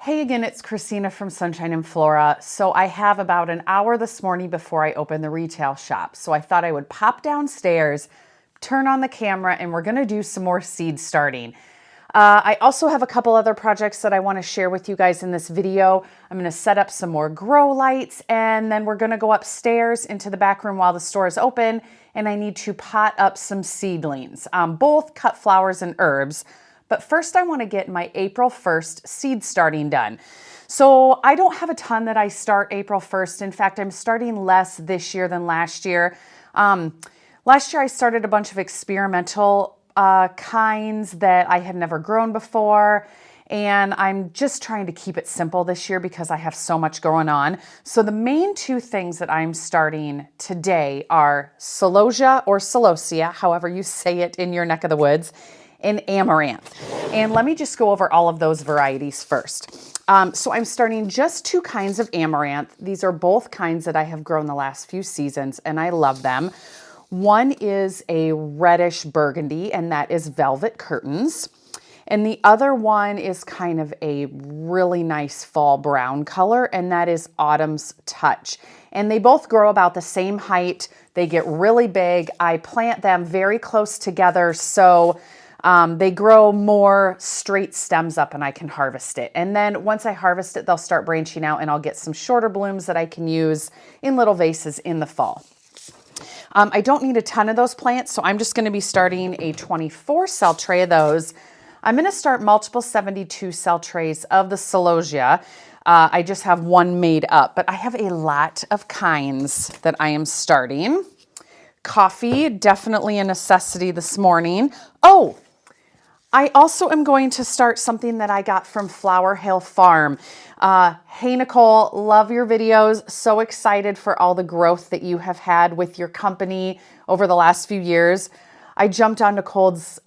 Hey again, it's Christina from Sunshine and Flora. So I have about an hour this morning before I open the retail shop. So I thought I would pop downstairs, turn on the camera, and we're gonna do some more seed starting. I also have a couple other projects that I wanna share with you guys in this video. I'm gonna set up some more grow lights, and then we're gonna go upstairs into the back room while the store is open, and I need to pot up some seedlings, both cut flowers and herbs. But first I want to get my April 1st seed starting done. So I don't have a ton that I start April 1st. In fact, I'm starting less this year than last year. Last year I started a bunch of experimental kinds that I had never grown before. And I'm just trying to keep it simple this year because I have so much going on. So the main two things that I'm starting today are celosia or celosia, however you say it in your neck of the woods, and amaranth. And let me just go over all of those varieties first. So I'm starting just two kinds of amaranth. These are both kinds that I have grown the last few seasons and I love them. One is a reddish burgundy and that is Velvet Curtains. And the other one is kind of a really nice fall brown color and that is Autumn's Touch. And they both grow about the same height. They get really big. I plant them very close together so they grow more straight stems up and I can harvest it. And then once I harvest it, they'll start branching out and I'll get some shorter blooms that I can use in little vases in the fall. I don't need a ton of those plants, so I'm just going to be starting a 24 cell tray of those. I'm going to start multiple 72 cell trays of the celosia. I just have one made up, but I have a lot of kinds that I am starting. Coffee, definitely a necessity this morning. Oh, I also am going to start something that I got from Flower Hill Farm. Hey Nicole, love your videos. So excited for all the growth that you have had with your company over the last few years. I jumped on Nicole's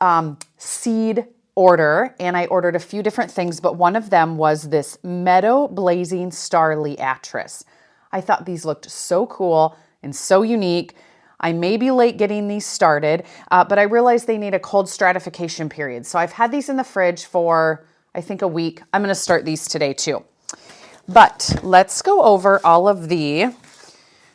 seed order and I ordered a few different things, but one of them was this Meadow Blazing Star Liatris. I thought these looked so cool and so unique. I may be late getting these started, but I realized they need a cold stratification period. So I've had these in the fridge for, I think, a week. I'm going to start these today too. But let's go over all of the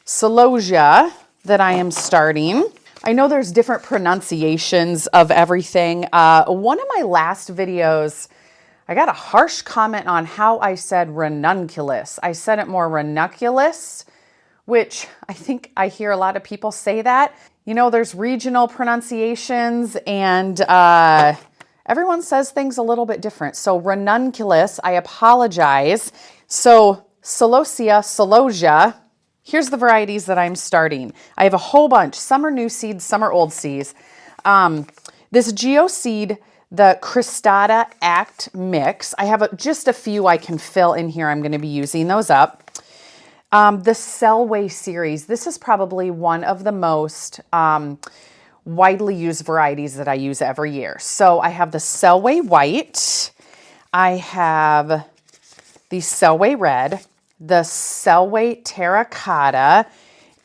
celosia that I am starting. I know there's different pronunciations of everything. One of my last videos, I got a harsh comment on how I said ranunculus. I said it more ranunculus, which I think I hear a lot of people say that. You know, there's regional pronunciations and everyone says things a little bit different. So ranunculus, I apologize. So celosia, here's the varieties that I'm starting. I have a whole bunch. Some are new seeds, some are old seeds. This Geoseed, the Cristata Act Mix, I have just a few I can fill in here. I'm gonna be using those up. The Selway series, this is probably one of the most widely used varieties that I use every year. So I have the Selway White, I have the Selway Red, the Selway Terracotta,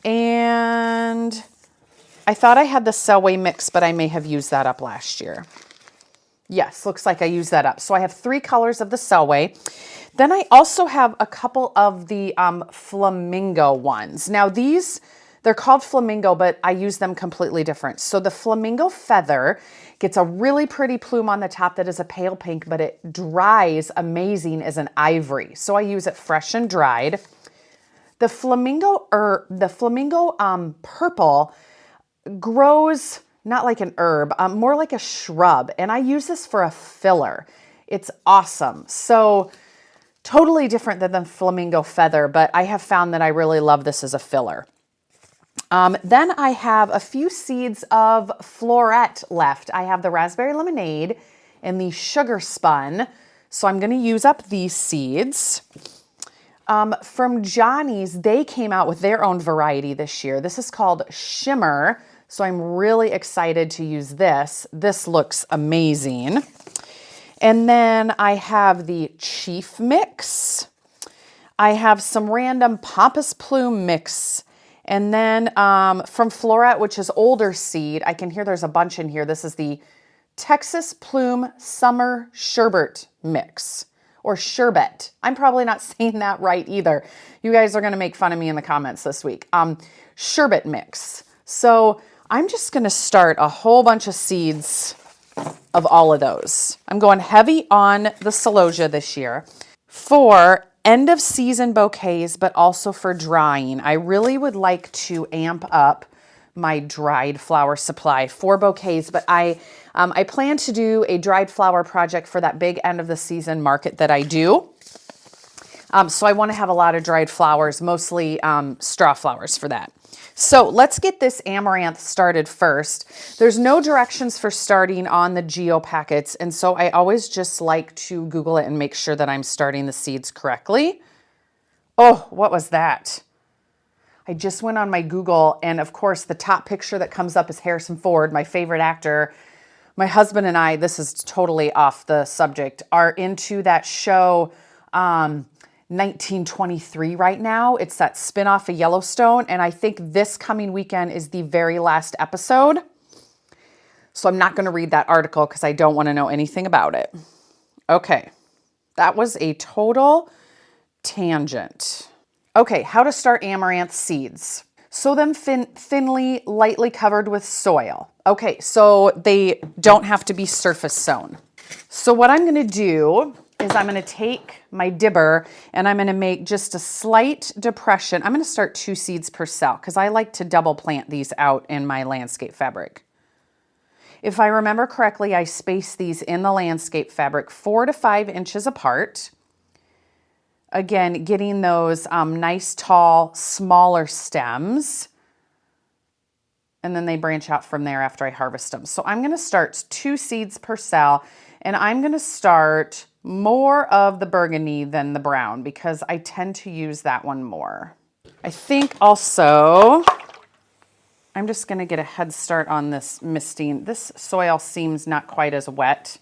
and I thought I had the Selway Mix, but I may have used that up last year. Yes, looks like I used that up. So I have 3 colors of the Selway. Then I also have a couple of the flamingo ones. Now these, they're called flamingo, but I use them completely different. So the flamingo feather gets a really pretty plume on the top that is a pale pink, but it dries amazing as an ivory. So I use it fresh and dried. The flamingo purple grows not like an herb, more like a shrub. And I use this for a filler. It's awesome. So totally different than the flamingo feather, but I have found that I really love this as a filler. Then I have a few seeds of Floret left. I have the raspberry lemonade and the sugar spun. So I'm going to use up these seeds. From Johnny's, they came out with their own variety this year. This is called Shimmer. So I'm really excited to use this. This looks amazing. And then I have the Chief Mix. I have some random Pampas Plume Mix. And then from Flora, which is older seed, I can hear there's a bunch in here. This is the Texas Plume Summer Sherbet Mix. or sherbet. I'm probably not saying that right either. You guys are going to make fun of me in the comments this week. Sherbet mix. So I'm just going to start a whole bunch of seeds of all of those. I'm going heavy on the celosia this year for end of season bouquets, but also for drying. I really would like to amp up my dried flower supply for bouquets, but I plan to do a dried flower project for that big end of the season market that I do. So I want to have a lot of dried flowers, mostly straw flowers for that. So let's get this amaranth started first. There's no directions for starting on the geo packets, and so I always just like to Google it and make sure that I'm starting the seeds correctly. Oh, what was that? I just went on my Google, and of course the top picture that comes up is Harrison Ford, my favorite actor. My husband and I, this is totally off the subject, are into that show 1923 right now. It's that spinoff of Yellowstone, and I think this coming weekend is the very last episode. So I'm not going to read that article because I don't want to know anything about it. Okay, that was a total tangent. Okay, how to start amaranth seeds. Sow them thinly, lightly covered with soil. Okay, so they don't have to be surface sown. So what I'm going to do is I'm going to take my dibber and I'm going to make just a slight depression. I'm going to start 2 seeds per cell because I like to double plant these out in my landscape fabric. If I remember correctly, I space these in the landscape fabric 4 to 5 inches apart. Again, getting those nice, tall, smaller stems. And then they branch out from there after I harvest them. So I'm going to start 2 seeds per cell, and I'm going to start more of the burgundy than the brown because I tend to use that one more. I think also I'm just going to get a head start on this misting. This soil seems not quite as wet.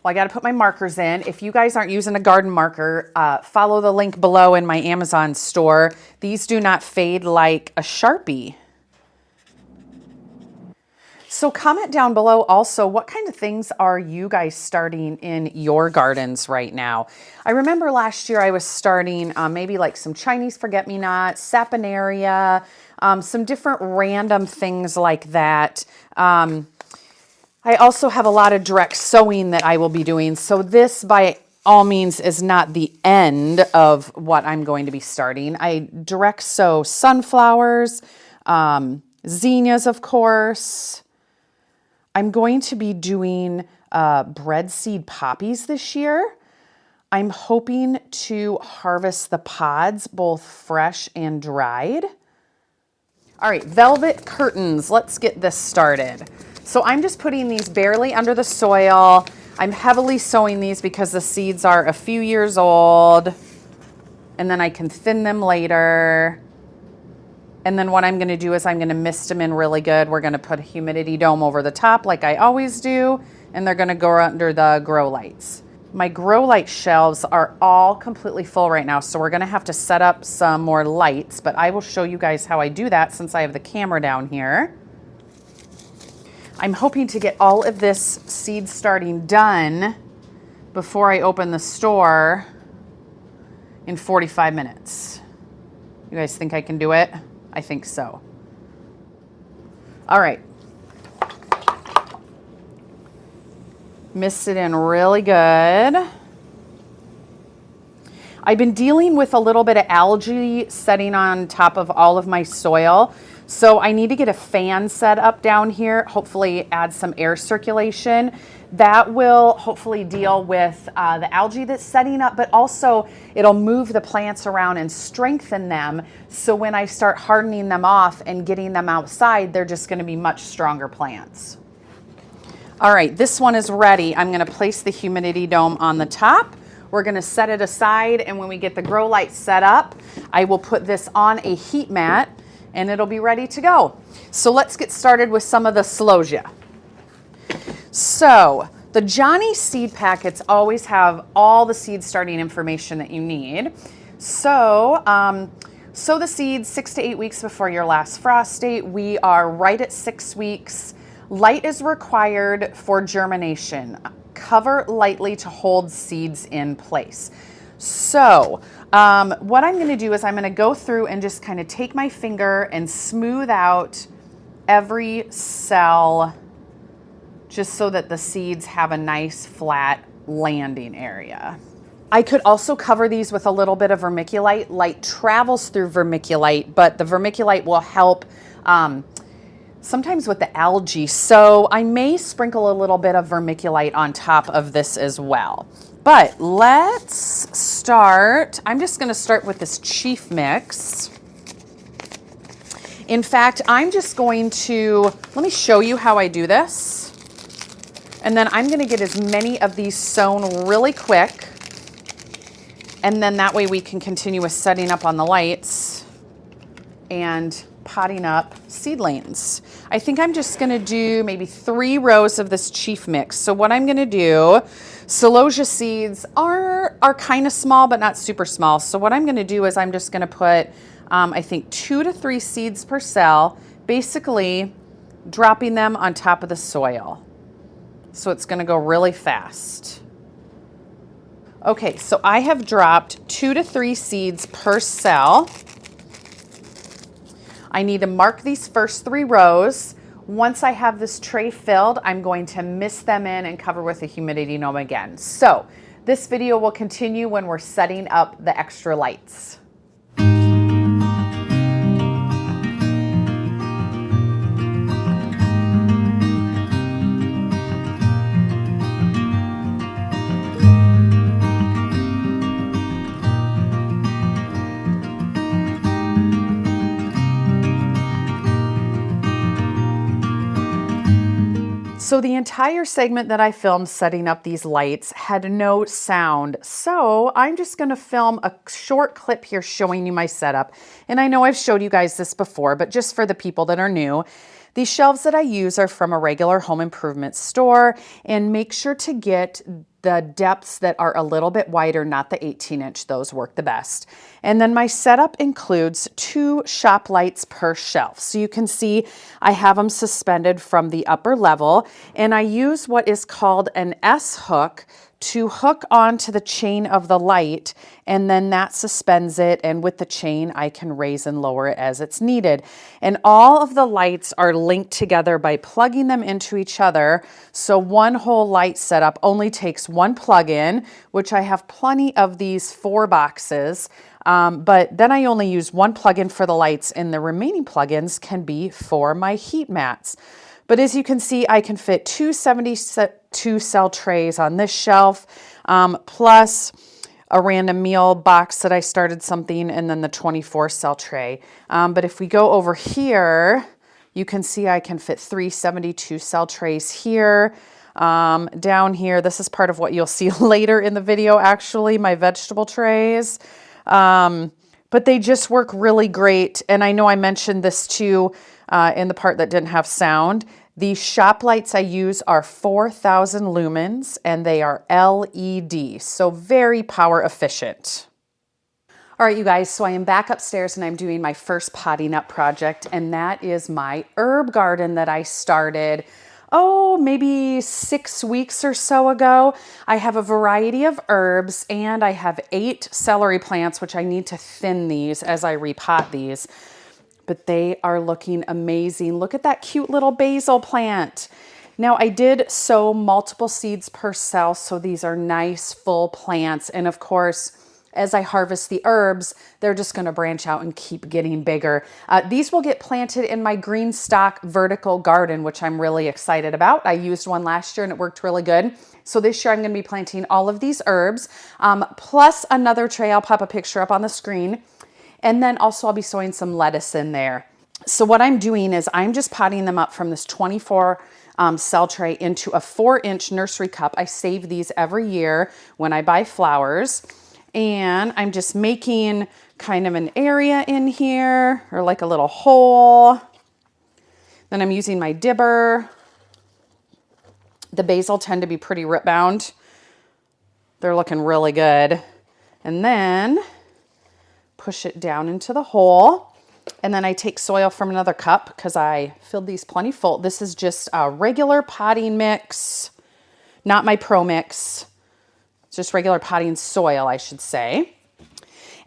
Well, I got to put my markers in. If you guys aren't using a garden marker, follow the link below in my Amazon store. These do not fade like a Sharpie. So comment down below also, what kind of things are you guys starting in your gardens right now? I remember last year I was starting maybe like some Chinese forget-me-not, saponaria, some different random things like that. I also have a lot of direct sowing that I will be doing. So this by all means is not the end of what I'm going to be starting. I direct sow sunflowers, zinnias, of course. I'm going to be doing bread seed poppies this year. I'm hoping to harvest the pods, both fresh and dried. All right, velvet curtains. Let's get this started. So I'm just putting these barely under the soil. I'm heavily sowing these because the seeds are a few years old, and then I can thin them later. And then what I'm going to do is I'm going to mist them in really good. We're going to put a humidity dome over the top like I always do, and they're going to go under the grow lights. My grow light shelves are all completely full right now, so we're going to have to set up some more lights, but I will show you guys how I do that since I have the camera down here. I'm hoping to get all of this seed starting done before I open the store in 45 minutes. You guys think I can do it? I think so. All right. Mist it in really good. I've been dealing with a little bit of algae setting on top of all of my soil. So I need to get a fan set up down here, hopefully add some air circulation. That will hopefully deal with the algae that's setting up, but also it'll move the plants around and strengthen them. So when I start hardening them off and getting them outside, they're just going to be much stronger plants. All right, this one is ready. I'm going to place the humidity dome on the top. We're going to set it aside, and when we get the grow light set up, I will put this on a heat mat and it'll be ready to go. So let's get started with some of the celosia. So the Johnny seed packets always have all the seed starting information that you need. So sow the seeds 6 to 8 weeks before your last frost date. We are right at 6 weeks. Light is required for germination. cover lightly to hold seeds in place. So what I'm going to do is I'm going to go through and just kind of take my finger and smooth out every cell just so that the seeds have a nice flat landing area. I could also cover these with a little bit of vermiculite. Light travels through vermiculite, but the vermiculite will help sometimes with the algae. So I may sprinkle a little bit of vermiculite on top of this as well. But let's start. I'm just going to start with this chief mix. In fact, I'm just going to, let me show you how I do this. And then I'm going to get as many of these sown really quick. And then that way we can continue with setting up on the lights and potting up seedlings. I think I'm just going to do maybe 3 rows of this chief mix. So what I'm going to do, celosia seeds are kind of small, but not super small. So what I'm going to do is I'm just going to put, I think 2 to 3 seeds per cell, basically dropping them on top of the soil. So it's going to go really fast. Okay, so I have dropped 2 to 3 seeds per cell. I need to mark these first 3 rows. Once I have this tray filled, I'm going to mist them in and cover with a humidity gnome again. So this video will continue when we're setting up the extra lights. So the entire segment that I filmed setting up these lights had no sound. So I'm just going to film a short clip here showing you my setup. And I know I've showed you guys this before, but just for the people that are new, these shelves that I use are from a regular home improvement store, and make sure to get the depths that are a little bit wider, not the 18-inch. Those work the best. And then my setup includes 2 shop lights per shelf. So you can see I have them suspended from the upper level, and I use what is called an S-hook to hook onto the chain of the light, and then that suspends it, and with the chain I can raise and lower it as it's needed. And all of the lights are linked together by plugging them into each other, so one whole light setup only takes 1 plug-in, which I have plenty of these 4 boxes, but then I only use 1 plug-in for the lights, and the remaining plug-ins can be for my heat mats. But as you can see, I can fit 2 72 cell trays on this shelf, plus a random meal box that I started something, and then the 24 cell tray. But if we go over here, you can see I can fit 3 72 cell trays here. Down here, this is part of what you'll see later in the video, actually, my vegetable trays. But they just work really great. And I know I mentioned this too in the part that didn't have sound. The shop lights I use are 4,000 lumens, and they are LED, so very power efficient. All right, you guys, so I am back upstairs and I'm doing my first potting up project, and that is my herb garden that I started, maybe 6 weeks or so ago. I have a variety of herbs, and I have 8 celery plants, which I need to thin these as I repot these. But they are looking amazing. Look at that cute little basil plant. Now I did sow multiple seeds per cell, so these are nice full plants. And of course, as I harvest the herbs, they're just gonna branch out and keep getting bigger. These will get planted in my green stock vertical garden, which I'm really excited about. I used one last year and it worked really good. So this year I'm gonna be planting all of these herbs, plus another tray. I'll pop a picture up on the screen. And then also I'll be sowing some lettuce in there. So what I'm doing is I'm just potting them up from this 24 cell tray into a 4-inch nursery cup. I save these every year when I buy flowers. And I'm just making kind of an area in here, or like a little hole. Then I'm using my dibber. The basil tend to be pretty root bound. They're looking really good. And then push it down into the hole. And then I take soil from another cup because I filled these plenty full. This is just a regular potting mix. not my Pro Mix, just regular potting soil, I should say.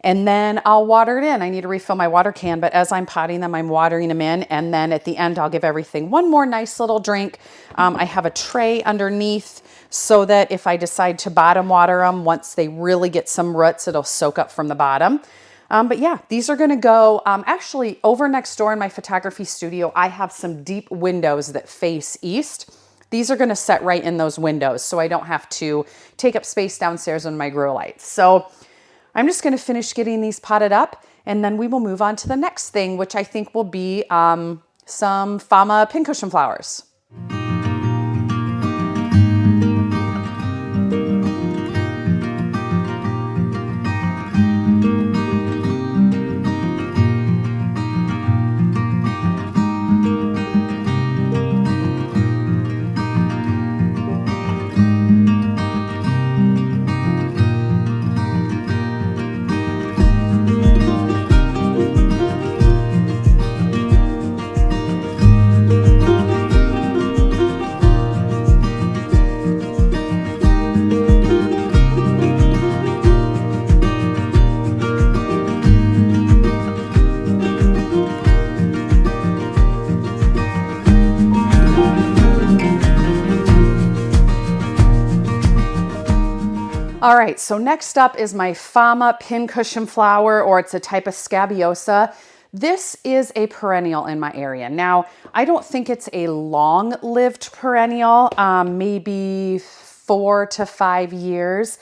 And then I'll water it in. I need to refill my water can, but as I'm potting them, I'm watering them in. And then at the end, I'll give everything one more nice little drink. I have a tray underneath so that if I decide to bottom water them, once they really get some roots, it'll soak up from the bottom. But yeah, these are gonna go, actually over next door in my photography studio, I have some deep windows that face east. These are gonna set right in those windows so I don't have to take up space downstairs on my grow lights. So I'm just gonna finish getting these potted up and then we will move on to the next thing, which I think will be some Fama pincushion flowers. All right, so next up is my Fama pincushion flower, or it's a type of scabiosa. This is a perennial in my area. Now, I don't think it's a long-lived perennial, maybe 4 to 5 years.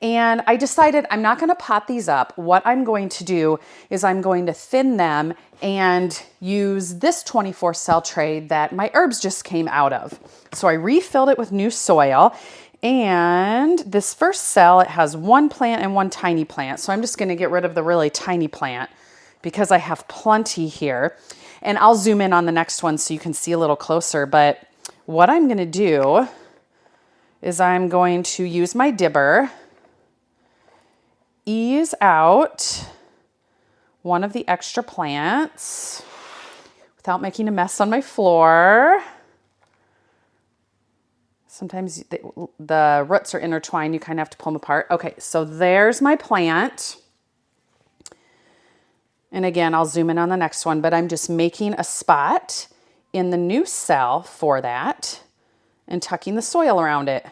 And I decided I'm not gonna pot these up. What I'm going to do is I'm going to thin them and use this 24 cell tray that my herbs just came out of. So I refilled it with new soil. And this first cell, it has one plant and one tiny plant. So I'm just gonna get rid of the really tiny plant because I have plenty here. And I'll zoom in on the next one so you can see a little closer. But what I'm gonna do is I'm going to use my dibber, ease out one of the extra plants without making a mess on my floor. Sometimes the roots are intertwined. You kind of have to pull them apart. Okay, so there's my plant. And again, I'll zoom in on the next one, but I'm just making a spot in the new cell for that and tucking the soil around it.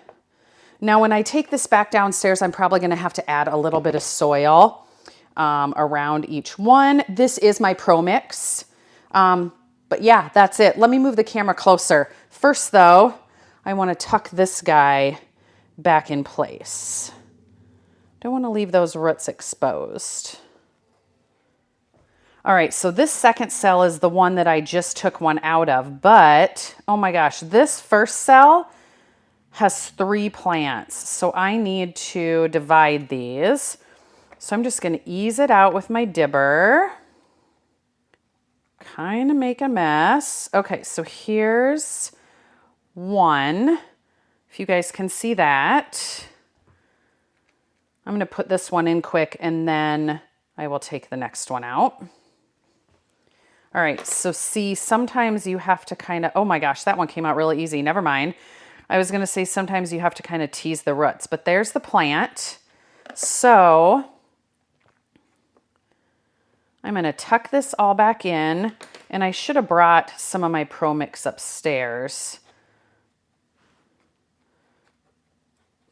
Now, when I take this back downstairs, I'm probably gonna have to add a little bit of soil around each one. This is my Pro Mix. But yeah, that's it. Let me move the camera closer. First though, I want to tuck this guy back in place. Don't want to leave those roots exposed. All right, so this second cell is the one that I just took one out of, but oh my gosh, this first cell has 3 plants. So I need to divide these. So I'm just going to ease it out with my dibber. Kind of make a mess. Okay, so here's one, if you guys can see that. I'm going to put this one in quick and then I will take the next one out. All right, so see, sometimes you have to kind of, oh my gosh, that one came out really easy. Never mind. I was going to say sometimes you have to kind of tease the roots, but there's the plant. So I'm going to tuck this all back in, and I should have brought some of my Pro Mix upstairs.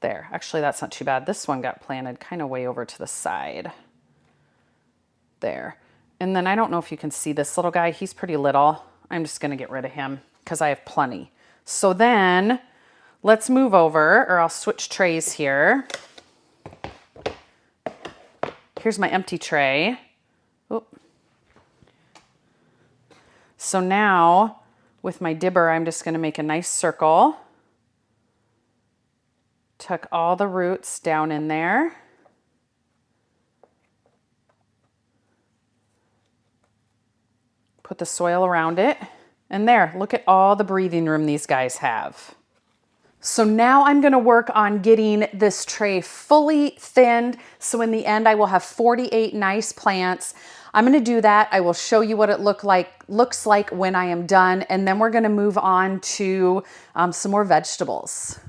There, actually that's not too bad. This one got planted kind of way over to the side. There. And then I don't know if you can see this little guy. He's pretty little. I'm just gonna get rid of him because I have plenty. So then let's move over, or I'll switch trays here. Here's my empty tray. Oop. So now with my dibber, I'm just gonna make a nice circle. Tuck all the roots down in there. Put the soil around it. And there, look at all the breathing room these guys have. So now I'm gonna work on getting this tray fully thinned. So in the end, I will have 48 nice plants. I'm gonna do that. I will show you what it looks like when I am done. And then we're gonna move on to some more vegetables.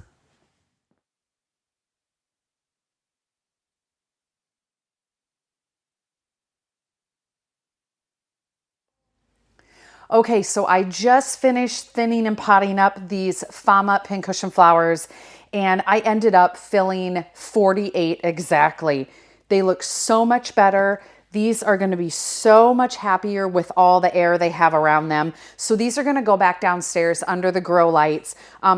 Okay, so I just finished thinning and potting up these Fama pincushion flowers, and I ended up filling 48 exactly. They look so much better. These are going to be so much happier with all the air they have around them. So these are going to go back downstairs under the grow lights.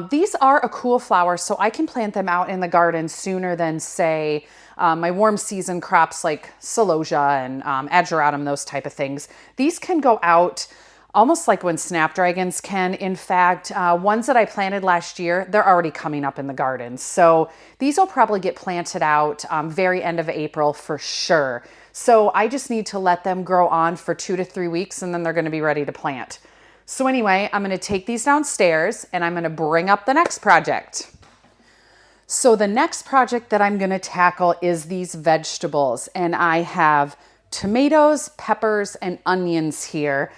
These are a cool flower, so I can plant them out in the garden sooner than, say, my warm season crops like celosia and ageratum, those type of things. These can go out almost like when snapdragons can. In fact, ones that I planted last year, they're already coming up in the garden. So these will probably get planted out very end of April for sure. So I just need to let them grow on for 2 to 3 weeks, and then they're going to be ready to plant. So anyway, I'm going to take these downstairs and I'm going to bring up the next project. So the next project that I'm going to tackle is these vegetables, and I have tomatoes, peppers, and onions here.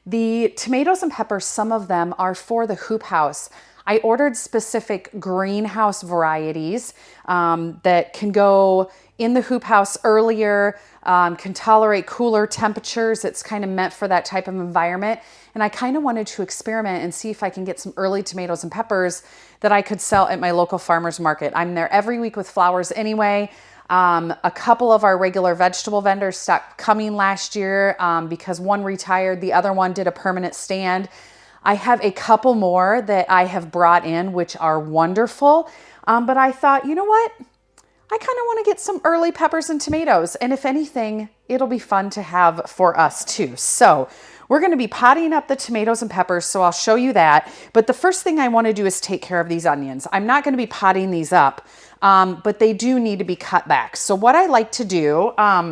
The tomatoes and peppers, some of them are for the hoop house. I ordered specific greenhouse varieties that can go in the hoop house earlier, can tolerate cooler temperatures. It's kind of meant for that type of environment. And I kind of wanted to experiment and see if I can get some early tomatoes and peppers that I could sell at my local farmer's market. I'm there every week with flowers anyway. A couple of our regular vegetable vendors stopped coming last year because one retired, the other one did a permanent stand. I have a couple more that I have brought in, which are wonderful. But I thought, you know what? I kind of want to get some early peppers and tomatoes. And if anything, it'll be fun to have for us too. So we're going to be potting up the tomatoes and peppers, so I'll show you that. But the first thing I want to do is take care of these onions. I'm not going to be potting these up, but they do need to be cut back. So what I like to do, let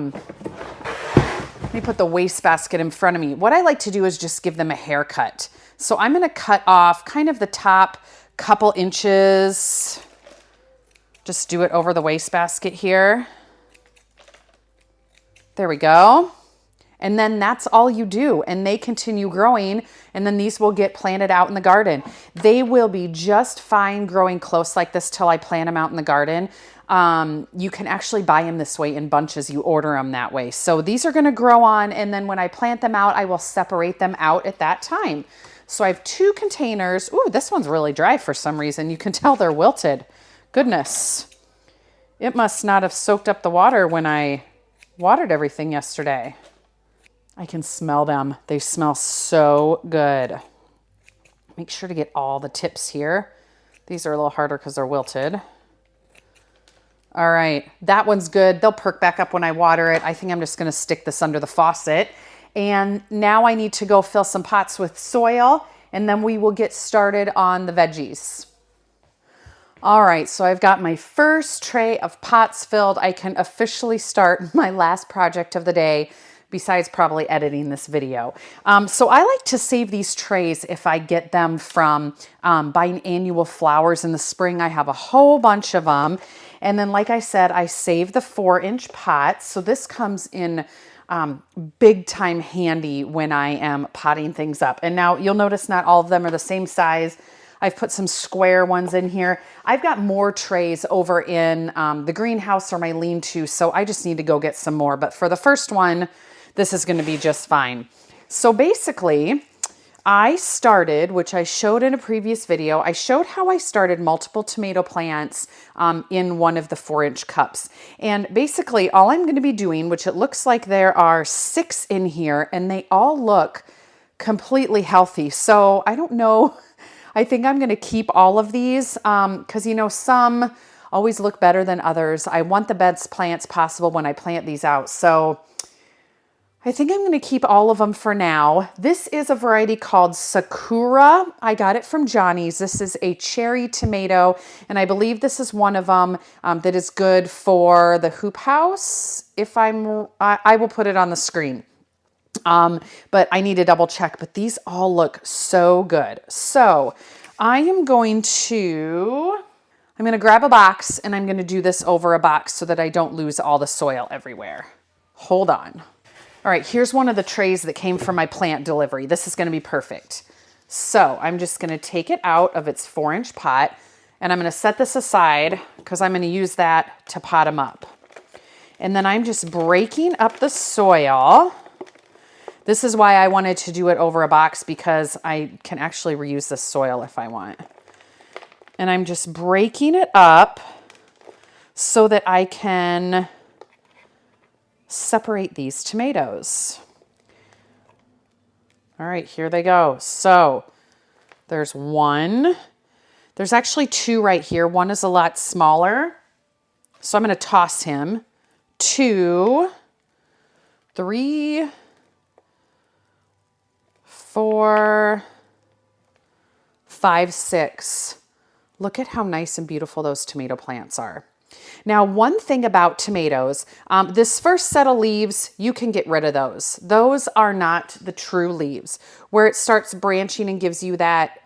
me put the wastebasket in front of me. What I like to do is just give them a haircut. So I'm going to cut off kind of the top couple inches. Just do it over the wastebasket here. There we go. And then that's all you do, and they continue growing, and then these will get planted out in the garden. They will be just fine growing close like this till I plant them out in the garden. You can actually buy them this way in bunches. You order them that way. So these are going to grow on, and then when I plant them out, I will separate them out at that time. So I have 2 containers. Ooh, this one's really dry for some reason. You can tell they're wilted. Goodness. It must not have soaked up the water when I watered everything yesterday. I can smell them. They smell so good. Make sure to get all the tips here. These are a little harder because they're wilted. All right, that one's good. They'll perk back up when I water it. I think I'm just going to stick this under the faucet. And now I need to go fill some pots with soil, and then we will get started on the veggies. All right, so I've got my first tray of pots filled. I can officially start my last project of the day, besides probably editing this video. So I like to save these trays if I get them from buying annual flowers in the spring. I have a whole bunch of them. And then, like I said, I save the 4-inch pots. So this comes in big time handy when I am potting things up. And now you'll notice not all of them are the same size. I've put some square ones in here. I've got more trays over in the greenhouse or my lean-to, so I just need to go get some more. But for the first one, this is going to be just fine. So basically, I started, which I showed in a previous video, I showed how I started multiple tomato plants in one of the 4-inch cups. And basically, all I'm going to be doing, which it looks like there are 6 in here, and they all look completely healthy. So I don't know. I think I'm going to keep all of these because, you know, some always look better than others. I want the best plants possible when I plant these out. So I think I'm going to keep all of them for now. This is a variety called Sakura. I got it from Johnny's. This is a cherry tomato, and I believe this is one of them that is good for the hoop house. I will put it on the screen. But I need to double check, but these all look so good. So I'm going to grab a box, and I'm going to do this over a box so that I don't lose all the soil everywhere. Hold on. All right, here's one of the trays that came from my plant delivery. This is going to be perfect. So I'm just going to take it out of its 4-inch pot, and I'm going to set this aside because I'm going to use that to pot them up. And then I'm just breaking up the soil. This is why I wanted to do it over a box, because I can actually reuse this soil if I want. And I'm just breaking it up so that I can separate these tomatoes. All right, here they go. So there's one. There's actually two right here. One is a lot smaller. So I'm going to toss him. 2, 3, 4, 5, 6. Look at how nice and beautiful those tomato plants are. Now, one thing about tomatoes, this first set of leaves, you can get rid of those. Those are not the true leaves. Where it starts branching and gives you that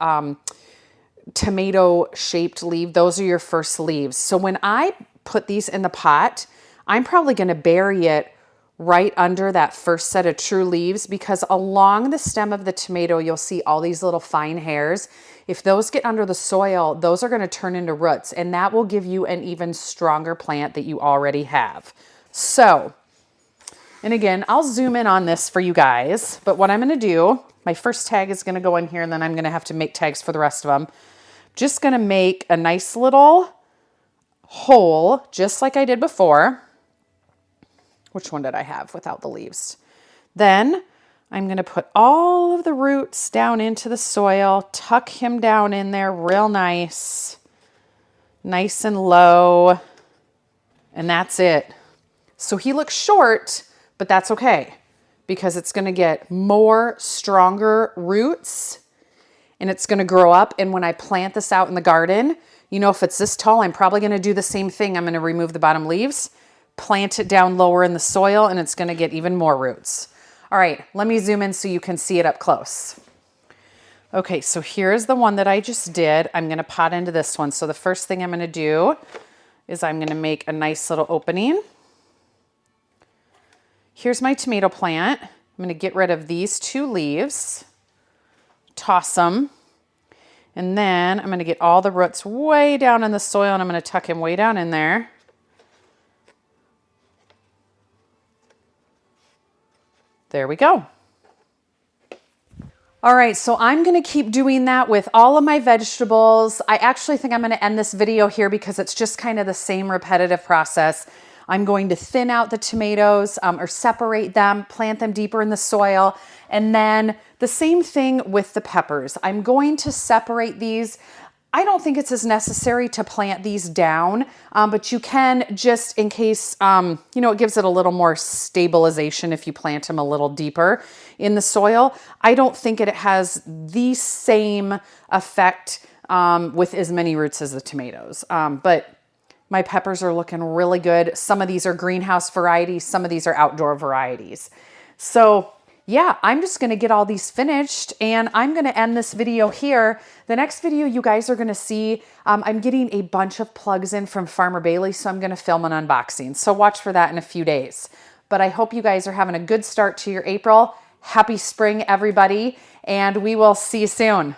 tomato-shaped leaf, those are your first leaves. So when I put these in the pot, I'm probably going to bury it right under that first set of true leaves, because along the stem of the tomato, you'll see all these little fine hairs. If those get under the soil, those are going to turn into roots, and that will give you an even stronger plant that you already have. So, and again, I'll zoom in on this for you guys, but what I'm going to do, my first tag is going to go in here, and then I'm going to have to make tags for the rest of them. Just going to make a nice little hole, just like I did before. Which one did I have without the leaves? Then I'm going to put all of the roots down into the soil, tuck him down in there real nice, nice and low, and that's it. So he looks short, but that's okay, because it's going to get more stronger roots, and it's going to grow up. And when I plant this out in the garden, you know, if it's this tall, I'm probably going to do the same thing. I'm going to remove the bottom leaves, plant it down lower in the soil, and it's going to get even more roots. All right, let me zoom in so you can see it up close. Okay, so here's the one that I just did. I'm going to pot into this one. So the first thing I'm going to do is I'm going to make a nice little opening. Here's my tomato plant. I'm going to get rid of these 2 leaves, toss them, and then I'm going to get all the roots way down in the soil, and I'm going to tuck him way down in there. There we go. All right, so I'm going to keep doing that with all of my vegetables. I actually think I'm going to end this video here because it's just kind of the same repetitive process. I'm going to thin out the tomatoes or separate them, plant them deeper in the soil, and then the same thing with the peppers. I'm going to separate these. I don't think it's as necessary to plant these down, but you can, just in case, you know, it gives it a little more stabilization if you plant them a little deeper in the soil. I don't think it has the same effect with as many roots as the tomatoes, but my peppers are looking really good. Some of these are greenhouse varieties, some of these are outdoor varieties. So yeah, I'm just going to get all these finished, and I'm going to end this video here. The next video you guys are going to see, I'm getting a bunch of plugs in from Farmer Bailey, so I'm going to film an unboxing. So watch for that in a few days. But I hope you guys are having a good start to your April. Happy spring, everybody, and we will see you soon.